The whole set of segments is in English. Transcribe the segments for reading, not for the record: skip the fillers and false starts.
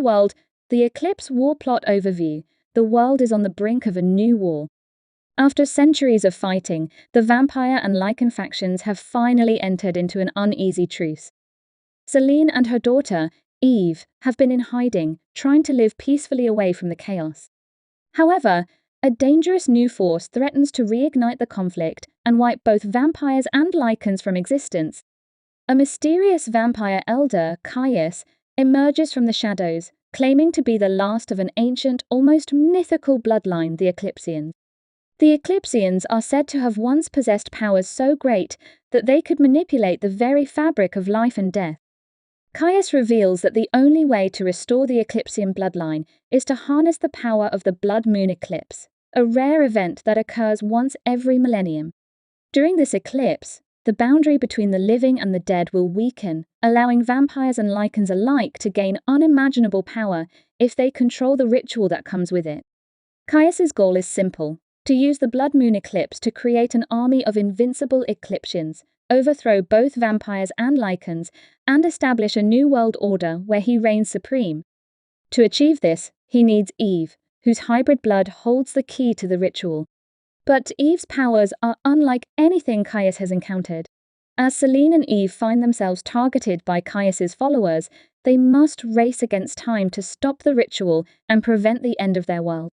Underworld, the Eclipse war plot overview. The world is on the brink of a new war. After centuries of fighting, the vampire and Lycan factions have finally entered into an uneasy truce. Selene and her daughter, Eve, have been in hiding, trying to live peacefully away from the chaos. However, a dangerous new force threatens to reignite the conflict and wipe both vampires and Lycans from existence. A mysterious vampire elder, Caius, emerges from the shadows, claiming to be the last of an ancient, almost mythical bloodline, the Eclipsians. The Eclipsians are said to have once possessed powers so great that they could manipulate the very fabric of life and death. Caius reveals that the only way to restore the Eclipsian bloodline is to harness the power of the blood moon eclipse, a rare event that occurs once every millennium. During this eclipse, the boundary between the living and the dead will weaken, allowing vampires and Lycans alike to gain unimaginable power if they control the ritual that comes with it. Caius's goal is simple: to use the blood moon eclipse to create an army of invincible Eclipsians, overthrow both vampires and Lycans, and establish a new world order where he reigns supreme. To achieve this, he needs Eve, whose hybrid blood holds the key to the ritual. But Eve's powers are unlike anything Caius has encountered. As Selene and Eve find themselves targeted by Caius's followers, they must race against time to stop the ritual and prevent the end of their world.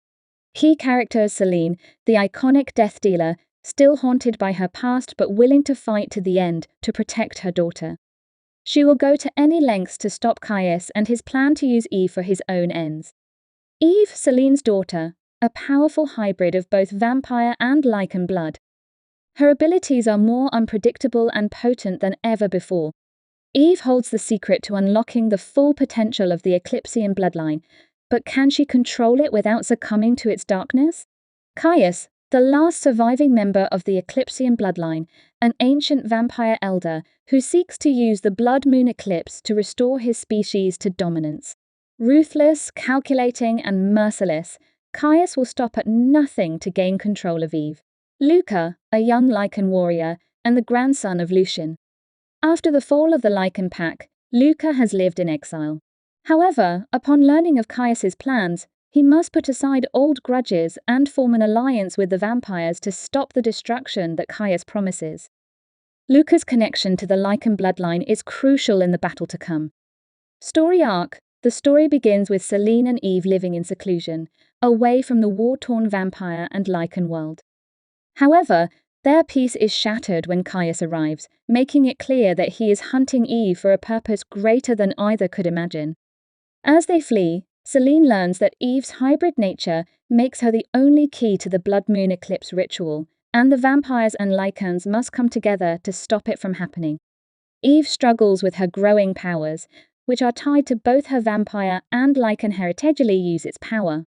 Key characters: Selene, the iconic death dealer, still haunted by her past but willing to fight to the end to protect her daughter. She will go to any lengths to stop Caius and his plan to use Eve for his own ends. Eve, Selene's daughter, a powerful hybrid of both vampire and Lycan blood. Her abilities are more unpredictable and potent than ever before. Eve holds the secret to unlocking the full potential of the Eclipsian bloodline, but can she control it without succumbing to its darkness? Caius, the last surviving member of the Eclipsian bloodline, an ancient vampire elder who seeks to use the blood moon eclipse to restore his species to dominance. Ruthless, calculating, and merciless, Caius will stop at nothing to gain control of Eve. Luca, a young Lycan warrior and the grandson of Lucian. After the fall of the Lycan pack, Luca has lived in exile. However, upon learning of Caius's plans, he must put aside old grudges and form an alliance with the vampires to stop the destruction that Caius promises. Luca's connection to the Lycan bloodline is crucial in the battle to come. Story arc: the story begins with Selene and Eve living in seclusion, away from the war-torn vampire and Lycan world. However, their peace is shattered when Caius arrives, making it clear that he is hunting Eve for a purpose greater than either could imagine. As they flee, Selene learns that Eve's hybrid nature makes her the only key to the blood moon eclipse ritual, and the vampires and Lycans must come together to stop it from happening. Eve struggles with her growing powers, which are tied to both her vampire and Lycan heritage. Use its power.